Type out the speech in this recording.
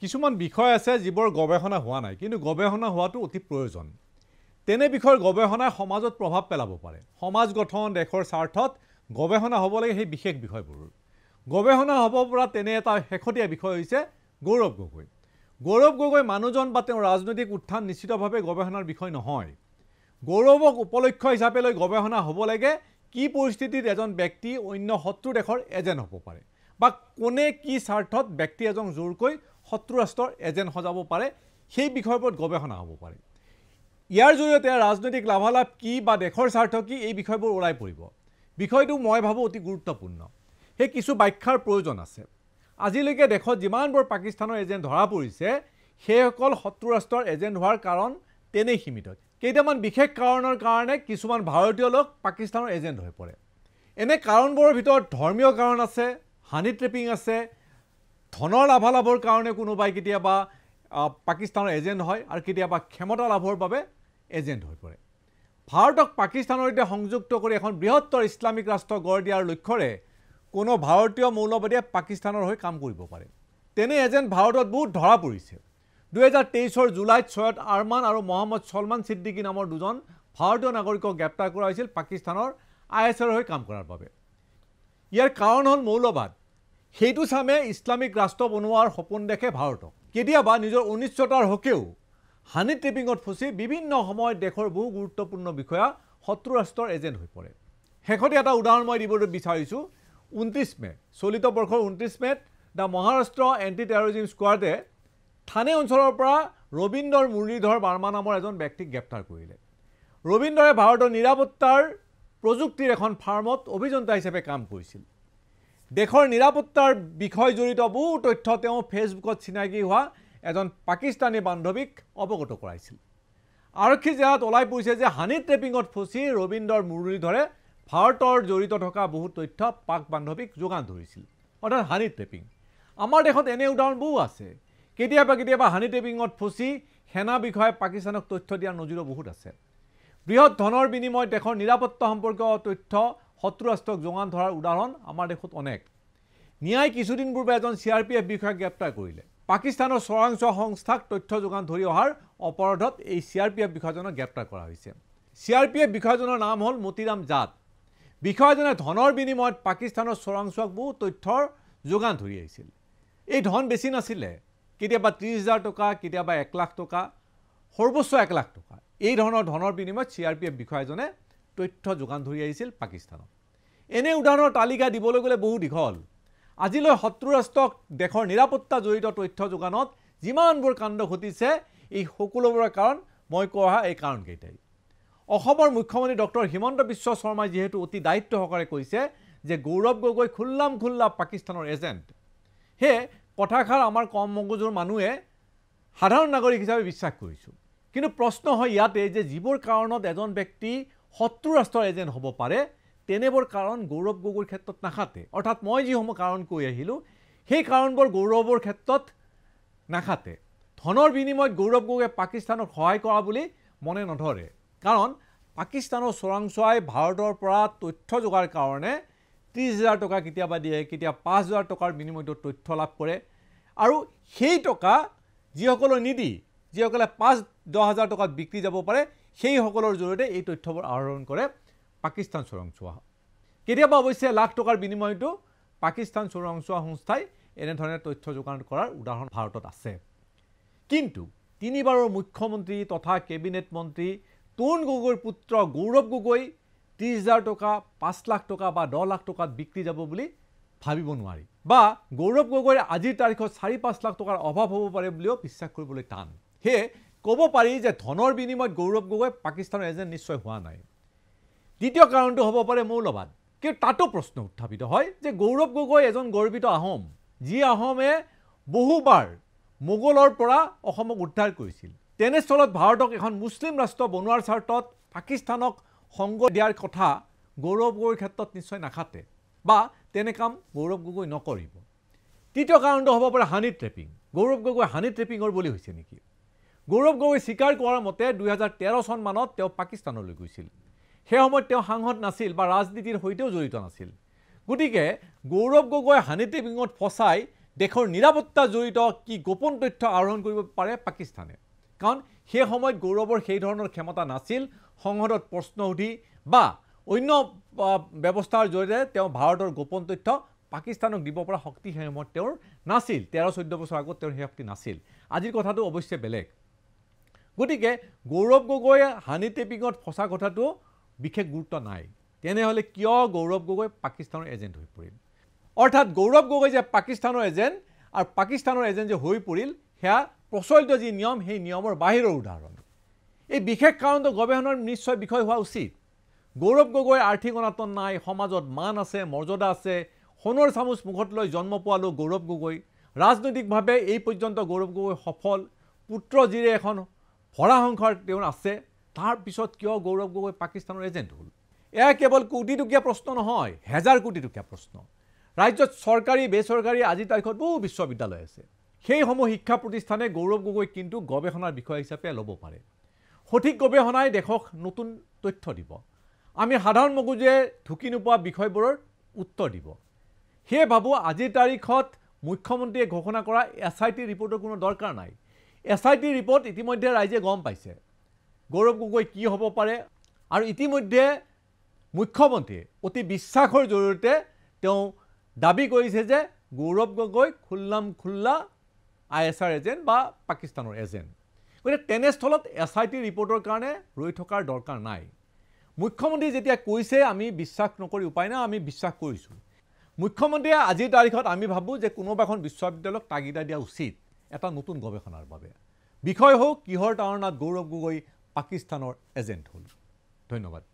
কিছুমান বিষয় আছে যিবোৰ গৱেষণা হোৱা নাই কিন্তু গৱেষণা হোৱাটো অতি প্ৰয়োজন তেনে বিষয়ৰ গৱেষণাই সমাজত প্ৰভাৱ পেলাব পাৰে সমাজ গঠন দেশৰ স্বাৰ্থত গৱেষণা হ'ব লাগে সেই বিশেষ বিষয়বোৰ গৱেষণা হ'ব পৰা তেনে এটা শেহতীয়া বিষয় হৈছে গৌৰৱ গগৈ মানুহজন বা তেওঁৰ ৰাজনৈতিক উত্থান নিশ্চিতভাৱে গৱেষণাৰ বিষয় নহয় গৌৰৱক উপলক্ষ্য হিচাপে লৈ গৱেষণা হ'ব লাগে কি পৰিস্থিতিত এজন ব্যক্তি অন্য শত্ৰু দেশৰ এজেণ্ট হ'ব পাৰে বা কোনে কি স্বাৰ্থত ব্যক্তি এজন জোৰকৈ শত্ৰু ৰাষ্ট্ৰৰ এজেণ্ট সজাব পাৰে সেই বিষয়ৰ ওপৰত গৱেষণা হ'ব পাৰে ইয়াৰ জৰিয়তে ৰাজনৈতিক লাভালাভ কি বা দেশৰ স্বাৰ্থ কি এই বিষয়বোৰ ওলাই পৰিব বিষয়টো মই ভাবো অতি গুৰুত্বপূৰ্ণ সেই কিছু ব্যাখ্যাৰ প্ৰয়োজন আছে আজিলৈকে দেশত যিমানবোৰ পাকিস্তানৰ এজেণ্ট ধৰা পৰিছে সেইসকল শত্ৰু ৰাষ্ট্ৰৰ এজেণ্ট হোৱাৰ কাৰণ তেনেই সীমিত কেইটামান বিশেষ কাৰণৰ কাৰণে কিছুমান ভাৰতীয় লোক পাকিস্তানৰ এজেণ্ট হৈ পৰে এনে কাৰণবোৰৰ ভিতৰত ধৰ্মীয় কাৰণ আছে হানি ট্ৰেপিং আছে ধনৰ লাভালাভৰ কাৰণে কোনোবাই কেতিয়াবা পাকিস্তানৰ এজেণ্ট হয় আৰু কেতিয়াবা ক্ষমতা লাভৰ বাবে এজেণ্ট হৈ পৰে ভাৰতক পাকিস্তানৰ সৈতে সংযুক্ত কৰি এখন বৃহত্তৰ ইছলামিক ৰাষ্ট্ৰ গঢ় দিয়াৰ লক্ষ্যৰে কোনো ভাৰতীয় মৌলবাদীয়ে পাকিস্তানৰ হৈ কাম কৰিব পাৰে তেনে এজেণ্ট ভাৰতত বহুত ধৰা পৰিছে 2023 জুলাইত সৈয়দ আৰমান আৰু মোহাম্মদ সলমান সিদ্দিকী নামৰ দুজন ভাৰতীয় নাগৰিকক গ্ৰেপ্তাৰ কৰা হৈছিল পাকিস্তানৰ আইএছৰ হৈ কাম কৰাৰ বাবে ইয়াৰ কাৰণ হ'ল মৌলবাদ সেইটো চামে ইছলামিক ৰাষ্ট্ৰ বনোৱাৰ সপোন দেখে ভাৰতক কেতিয়াবা নিজৰ অনিশ্চয়তাৰ হকেও হানি ট্ৰেপিঙত ফচি বিভিন্ন সময়ত দেশৰ বহু গুৰুত্বপূৰ্ণ বিষয়া শত্ৰু ৰাষ্ট্ৰৰ এজেণ্ট হৈ পৰে শেষতে এটা উদাহৰণ মই দিবলৈ বিচাৰিছোঁ 29 মে চলিত বৰ্ষৰ 29 মেত দ্য মহাৰাষ্ট্ৰ এণ্টি টেৰৰিজিম স্কোৱাডে থানে অঞ্চলৰ পৰা ৰবীন্দৰ মুৰলীধৰ বাৰ্মা নামৰ এজন ব্যক্তিক গ্ৰেপ্তাৰ কৰিলে ৰবীন্দৰে ভাৰতৰ নিৰাপত্তাৰ প্ৰযুক্তিৰ এখন ফাৰ্মত অভিযন্তা হিচাপে কাম কৰিছিল দেশৰ নিৰাপত্তাৰ বিষয় জড়িত বহু তথ্য তেওঁ ফেচবুকত চিনাকি হোৱা এজন পাকিস্তানী বান্ধৱীক অৱগত কৰাইছিল আৰক্ষী জেৰাত ওলাই পৰিছে যে হানি ট্ৰেপিঙত ফচি ৰবীন্দৰ মুৰলীধৰে ভাৰতৰ জড়িত থকা বহু তথ্য পাক বান্ধৱীক যোগান ধৰিছিল অৰ্থাৎ হানি ট্ৰেপিং আমাৰ দেশত এনে উদাহৰণ বহু আছে কেতিয়াবা হানি ট্ৰেপিঙত ফচি সেনা বিষয়াই পাকিস্তানক তথ্য দিয়াৰ নজিৰো বহুত আছে বৃহৎ ধনৰ বিনিময়ত দেশৰ নিৰাপত্তা সম্পৰ্কীয় তথ্য শত্ৰু ৰাষ্ট্ৰক যোগান ধৰাৰ উদাহৰণ আমাৰ দেশত অনেক ন্যায় কিছুদিন পূৰ্বে এজন CRPF বিষয়াক গ্ৰেপ্তাৰ কৰিলে পাকিস্তানৰ চোৰাংচোৱা সংস্থাক তথ্য যোগান ধৰি অহাৰ অপৰাধত এই CRPF বিষয়াজনক গ্ৰেপ্তাৰ কৰা হৈছে CRPF বিষয়াজনৰ নাম হ'ল মতিৰাম জাট বিষয়াজনে ধনৰ বিনিময়ত পাকিস্তানৰ চোৰাংচোৱাক বহু তথ্যৰ যোগান ধৰি আহিছিল এই ধন বেছি নাছিলে কেতিয়াবা 30,000 টকা কেতিয়াবা 1 লাখ টকা সৰ্বোচ্চ 1 লাখ টকা এই ধনৰ বিনিময়ত CRPF বিষয়াজনে তথ্য যোগান ধৰি আহিছিল পাকিস্তানত এনে উদাহৰণৰ তালিকা দিবলৈ গ'লে বহু দীঘল আজিলৈ শত্ৰু ৰাষ্ট্ৰক দেশৰ নিৰাপত্তা জড়িত তথ্য যোগানত যিমানবোৰ কাণ্ড ঘটিছে এই সকলোবোৰৰ কাৰণ মই কোৱা এই কাৰণকেইটাই অসমৰ মুখ্যমন্ত্ৰী ডক্টৰ হিমন্ত বিশ্ব শৰ্মাই যেহেতু অতি দায়িত্ব সহকাৰে কৈছে যে গৌৰৱ গগৈ খুল্লা পাকিস্তানৰ এজেণ্ট হে কথাষাৰ আমাৰ কম মগজুৰ মানুহে সাধাৰণ নাগৰিক হিচাপে বিশ্বাস কৰিছো কিন্তু প্ৰশ্ন হয় ইয়াতে যে যিবোৰ কাৰণত এজন ব্যক্তি শত্ৰু ৰাষ্ট্ৰৰ এজেণ্ট হ'ব পাৰে তেনেবোৰ কাৰণ গৌৰৱ গগৈৰ ক্ষেত্ৰত নাখাতে অৰ্থাৎ মই যিসমূহ কাৰণ কৈ আহিলোঁ সেই কাৰণবোৰ গৌৰৱৰ ক্ষেত্ৰত নাখাতে ধনৰ বিনিময়ত গৌৰৱ গগৈয়ে পাকিস্তানক সহায় কৰা বুলি মনে নধৰে কাৰণ পাকিস্তানৰ চোৰাংচোৱাই ভাৰতৰ পৰা তথ্য যোগাৰ কাৰণে 30,000 টকা কেতিয়াবা দিয়ে কেতিয়াবা 5,000 টকাৰ বিনিময়ত তথ্য লাভ কৰে আৰু সেই টকা যিসকলে নিদি যিসকলে 5-10,000 টকাত বিক্ৰী যাব পাৰে সেই সকলৰ জৰিয়তে এই তথ্যবোৰ আহৰণ কৰে পাকিস্তান চোৰাংচোৱা কেতিয়াবা অৱশ্যে লাখ টকাৰ বিনিময়তো পাকিস্তান চোৰাংচোৱা সংস্থাই এনেধৰণে তথ্য যোগান কৰাৰ উদাহৰণ ভাৰতত আছে কিন্তু তিনিবাৰৰ মুখ্যমন্ত্ৰী তথা কেবিনেট মন্ত্ৰী তৰুণ গগৈৰ পুত্ৰ গৌৰৱ গগৈ 30,000 টকা 5 লাখ টকা বা 10 লাখ টকাত বিক্ৰী যাব বুলি ভাবিব নোৱাৰি বা গৌৰৱ গগৈৰ আজিৰ তাৰিখত 4-5 লাখ টকাৰ অভাৱ হ'ব পাৰে বুলিও বিশ্বাস কৰিবলৈ টান হে ক'ব পাৰি যে ধনৰ বিনিময়ত গৌৰৱ গগৈ পাকিস্তানৰ এজেণ্ট নিশ্চয় হোৱা নাই দ্বিতীয় কাৰণটো হ'ব পাৰে মৌলবাদ কিন্তু তাতো প্ৰশ্ন উত্থাপিত হয় যে গৌৰৱ গগৈ এজন গৰ্বিত আহোম যি আহোমে বহুবাৰ মোগলৰ পৰা অসমক উদ্ধাৰ কৰিছিল তেনেস্থলত ভাৰতক এখন মুছলিম ৰাষ্ট্ৰ বনোৱাৰ স্বাৰ্থত পাকিস্তানক সংগ দিয়াৰ কথা গৌৰৱ গগৈৰ ক্ষেত্ৰত নিশ্চয় নাখাতে বা তেনে কাম গৌৰৱ গগৈ নকৰিব তৃতীয় কাৰণটো হ'ব পাৰে হানি ট্ৰেপিং গৌৰৱ গগৈ হানি ট্ৰেপিঙৰ বলি হৈছে নেকি গৌৰৱ গগৈ স্বীকাৰ কৰাৰ মতে 2013 চন মানত তেওঁ পাকিস্তানলৈ গৈছিল সেই সময়ত তেওঁ সাংসদ নাছিল বা ৰাজনীতিৰ সৈতেও জড়িত নাছিল গতিকে গৌৰৱ গগৈ হানি ট্ৰেপিঙত ফচাই দেশৰ নিৰাপত্তা জড়িত কি গোপন তথ্য আহৰণ কৰিব পাৰে পাকিস্তানে কাৰণ সেই সময়ত গৌৰৱৰ সেই ধৰণৰ ক্ষমতা নাছিল সংসদত প্ৰশ্ন উঠি বা অন্য ব্যৱস্থাৰ জৰিয়তে তেওঁ ভাৰতৰ গোপন তথ্য পাকিস্তানক দিব পৰা শক্তি সেই সময়ত তেওঁৰ নাছিল 13-14 বছৰ আগত তেওঁৰ সেই শক্তি নাছিল আজিৰ কথাটো অৱশ্যে বেলেগ গতিকে গৌৰৱ গগৈ হানি টেপিঙত ফসা কথাটো বিশেষ গুৰুত্ব নাই তেনেহলে কিয় গৌৰৱ গগৈ পাকিস্তানৰ এজেণ্ট হৈ পৰিল অৰ্থাৎ গৌৰৱ গগৈ যে পাকিস্তানৰ এজেণ্ট আৰু পাকিস্তানৰ এজেণ্ট যে হৈ পৰিল হেয়া প্ৰচলিত যি নিয়ম সেই নিয়মৰ বাহিৰৰ উদাহৰণ এই বিশেষ কাৰণটো গৱেষণাৰ নিশ্চয় বিষয় হোৱা উচিত গৌৰৱ গগৈৰ আৰ্থিক অনাটন নাই সমাজত মান আছে মৰ্যাদা আছে সোণৰ চামুচ মুখত লৈ জন্ম পোৱালো গৌৰৱ গগৈ ৰাজনৈতিকভাৱে এই পৰ্যন্ত গৌৰৱ গগৈ সফল পুত্ৰ জিৰে এখন ভৰা সংসাৰ তেওঁৰ আছে তাৰ পিছত কিয় গৌৰৱ গগৈ পাকিস্তানৰ এজেণ্ট হ'ল এয়া কেৱল কোটিটকীয়া প্ৰশ্ন নহয় হাজাৰ কোটিটকীয়া প্ৰশ্ন ৰাজ্যত চৰকাৰী বেচৰকাৰী আজি তাৰিখত বহু বিশ্ববিদ্যালয় আছে সেইসমূহ শিক্ষা প্ৰতিষ্ঠানে গৌৰৱ গগৈ কিন্তু গৱেষণাৰ বিষয় হিচাপে ল'ব পাৰে সঠিক গৱেষণাই দেশক নতুন তথ্য দিব আমি সাধাৰণ মগজুৱে ঢুকি নোপোৱা বিষয়বোৰৰ উত্তৰ দিব সেই ভাবো আজিৰ তাৰিখত মুখ্যমন্ত্ৰীয়ে ঘোষণা কৰা এছআইটি ৰিপৰ্টৰ কোনো দৰকাৰ নাই এছআইটি ৰিপৰ্ট ইতিমধ্যে ৰাইজে গম পাইছে গৌৰৱ গগৈ কি হ'ব পাৰে আৰু ইতিমধ্যে মুখ্যমন্ত্ৰীয়ে অতি বিশ্বাসৰ জৰিয়তে তেওঁ দাবী কৰিছে যে গৌৰৱ গগৈ খুল্লাম খুল্লা আইএছআৰ এজেণ্ট বা পাকিস্তানৰ এজেণ্ট গতিকে তেনেস্থলত এছআইটি ৰিপৰ্টৰ কাৰণে ৰৈ থকাৰ দৰকাৰ নাই মুখ্যমন্ত্ৰী যেতিয়া কৈছে আমি বিশ্বাস নকৰি উপায় নাই আমি বিশ্বাস কৰিছোঁ মুখ্যমন্ত্ৰীয়ে আজিৰ তাৰিখত আমি ভাবো যে কোনোবা এখন বিশ্ববিদ্যালয়ক তাগিদা দিয়া উচিত এটা নতুন গৱেষণাৰ বাবে বিষয় হোক কিহৰ তাৰণাত গৌৰৱ গগৈ পাকিস্তানৰ এজেণ্ট হ'ল ধন্যবাদ